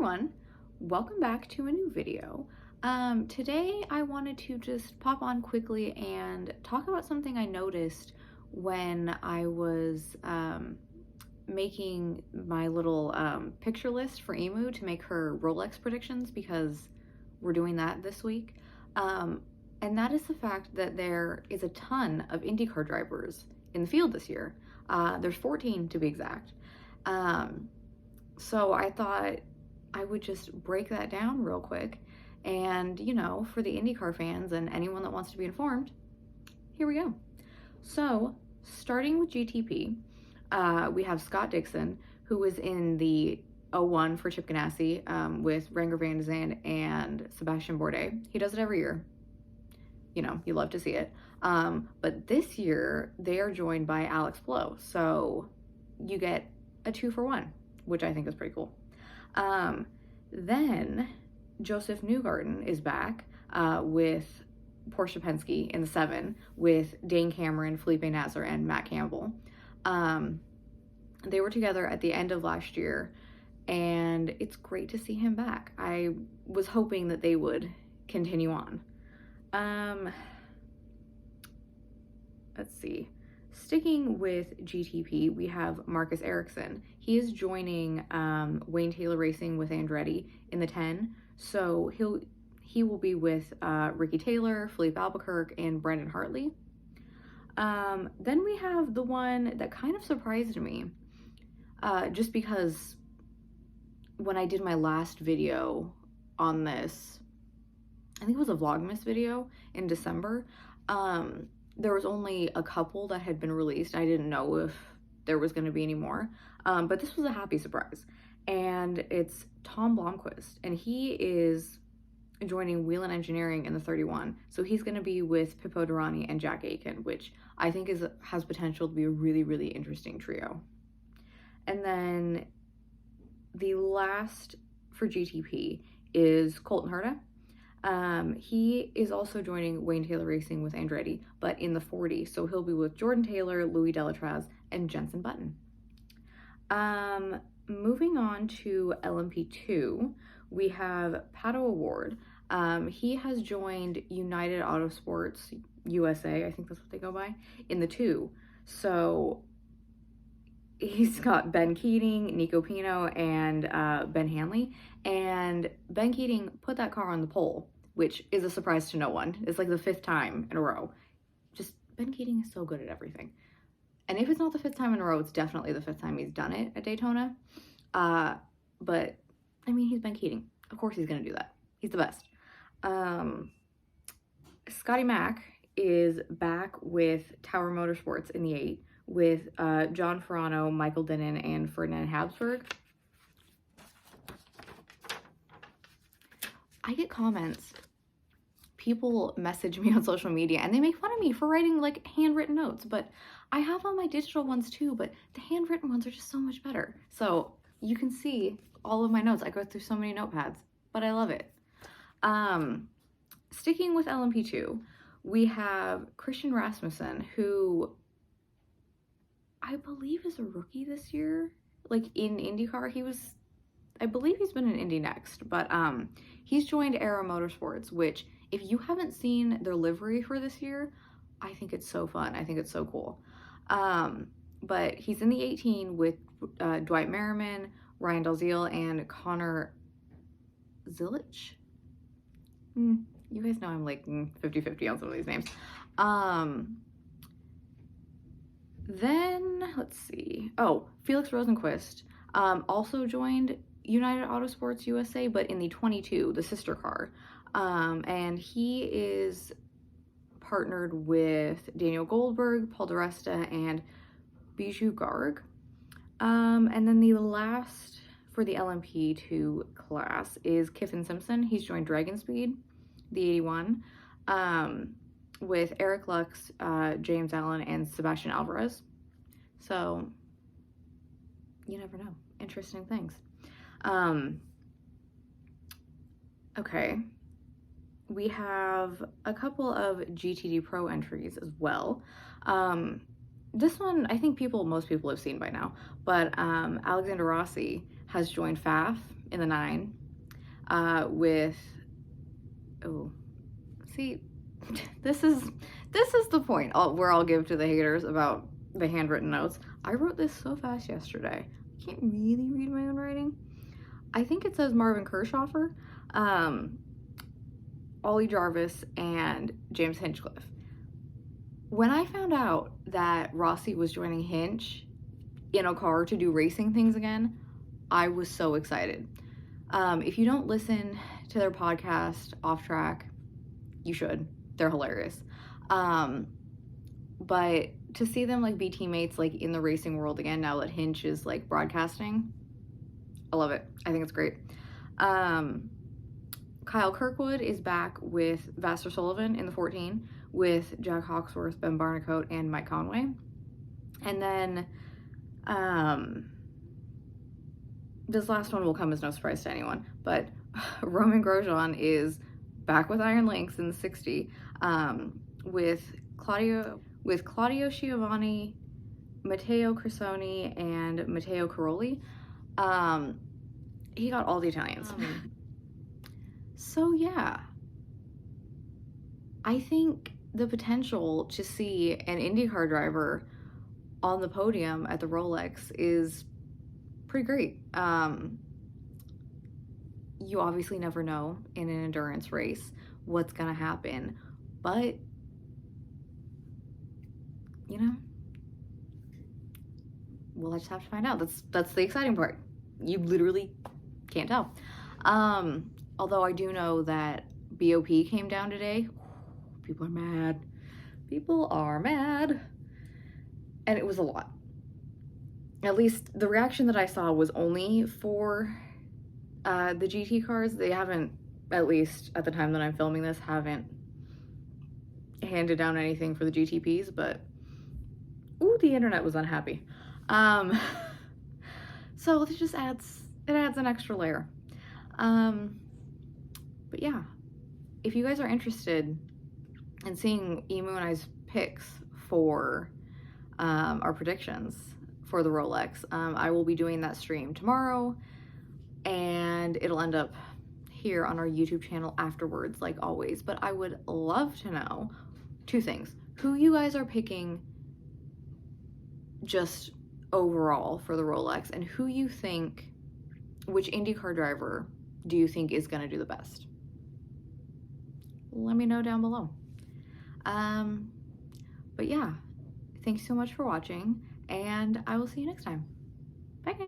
everyone, welcome back to a new video. Today I wanted to just pop on quickly and talk about something I noticed when I was making my little picture list for Emu to make her Rolex predictions, because we're doing that this week. And that is the fact that there is a ton of IndyCar drivers in the field this year. There's 14 to be exact. So I thought I would just break that down real quick. And, you know, for the IndyCar fans and anyone that wants to be informed, here we go. So, starting with GTP, we have Scott Dixon, who was in the 01 for Chip Ganassi with Renger van der Zande and Sebastian Bourdais. He does it every year. You know, you love to see it. But this year, they are joined by Alex Blow. So, you get a 2-for-1, which I think is pretty cool. Then Joseph Newgarden is back with Porsche Penske in the 7 with Dane Cameron, Felipe Nasr, and Matt Campbell. They were together at the end of last year, and it's great to see him back. I was hoping that they would continue on. Let's see. Sticking with GTP, we have Marcus Ericsson. He is joining Wayne Taylor Racing with Andretti in the 10. So he will be with Ricky Taylor, Philippe Albuquerque, and Brandon Hartley. Then we have the one that kind of surprised me, just because when I did my last video on this, I think it was a Vlogmas video in December, there was only a couple that had been released. I didn't know if there was going to be any more, but this was a happy surprise. And it's Tom Blomqvist, and he is joining Whelen Engineering in the 31. So he's going to be with Pippo Durrani and Jack Aitken, which I think has potential to be a really, really interesting trio. And then the last for GTP is Colton Herta. He is also joining Wayne Taylor Racing with Andretti, but in the 40. So he'll be with Jordan Taylor, Louis Delatraz, and Jenson Button. Moving on to LMP2, we have Pato O'Ward. He has joined United Autosports USA, I think that's what they go by, in the 2. So he's got Ben Keating, Nico Pino, and Ben Hanley. And Ben Keating put that car on the pole, which is a surprise to no one. It's like the 5th time in a row. Just, Ben Keating is so good at everything. And if it's not the 5th time in a row, it's definitely the 5th time he's done it at Daytona. But, I mean, he's Ben Keating. Of course he's going to do that. He's the best. Scotty Mack is back with Tower Motorsports in the 8 with John Ferrano, Michael Dinnen, and Ferdinand Habsburg. I get comments. People message me on social media and they make fun of me for writing like handwritten notes, but I have all my digital ones too, but the handwritten ones are just so much better. So you can see all of my notes. I go through so many notepads, but I love it. Sticking with LMP2, we have Christian Rasmussen, who I believe is a rookie this year, like in IndyCar. I believe he's been in Indy Next, but he's joined Aero Motorsports, which if you haven't seen their livery for this year, I think it's so fun. I think it's so cool. But he's in the 18 with Dwight Merriman, Ryan Dalziel, and Connor Zilich. You guys know I'm like 50-50 on some of these names. Then, let's see. Oh, Felix Rosenquist also joined United Autosports USA, but in the 22, the sister car. And he is partnered with Daniel Goldberg, Paul DiResta, and Bijou Garg. And then the last for the LMP2 class is Kiffin Simpson. He's joined Dragon Speed, the 81, with Eric Lux, James Allen, and Sebastian Alvarez. So, you never know. Interesting things. Okay. We have a couple of GTD Pro entries as well. This one, I think most people have seen by now, but Alexander Rossi has joined FAF in the 9 with, oh, see, this is the point where I'll give to the haters about the handwritten notes. I wrote this so fast yesterday. I can't really read my own writing. I think it says Marvin Kirschhofer, Ollie Jarvis, and James Hinchcliffe. When I found out that Rossi was joining Hinch in a car to do racing things again, I was so excited. If you don't listen to their podcast, Off Track, you should. They're hilarious. But to see them like be teammates like in the racing world again now that Hinch is like broadcasting, I love it. I think it's great. Kyle Kirkwood is back with Vassar Sullivan in the 14 with Jack Hawksworth, Ben Barnicoat, and Mike Conway. And then this last one will come as no surprise to anyone, but Roman Grosjean is back with Iron Lynx in the 60 with Claudio Schiavone, Matteo Crisoni, and Matteo Caroli. He got all the Italians. So yeah, I think the potential to see an IndyCar driver on the podium at the Rolex is pretty great. You obviously never know in an endurance race what's gonna happen, but you know, we'll just have to find out. That's the exciting part. You literally can't tell. Although I do know that BOP came down today. People are mad. People are mad. And it was a lot. At least the reaction that I saw was only for the GT cars. They haven't, at least at the time that I'm filming this, haven't handed down anything for the GTPs, but ooh, the internet was unhappy. So it just adds an extra layer. But yeah, if you guys are interested in seeing Emu and I's picks for our predictions for the Rolex, I will be doing that stream tomorrow, and it'll end up here on our YouTube channel afterwards, like always. But I would love to know two things: who you guys are picking just overall for the Rolex, and who you think, which IndyCar driver do you think is going to do the best? Let me know down below. But yeah, thanks so much for watching, and I will see you next time.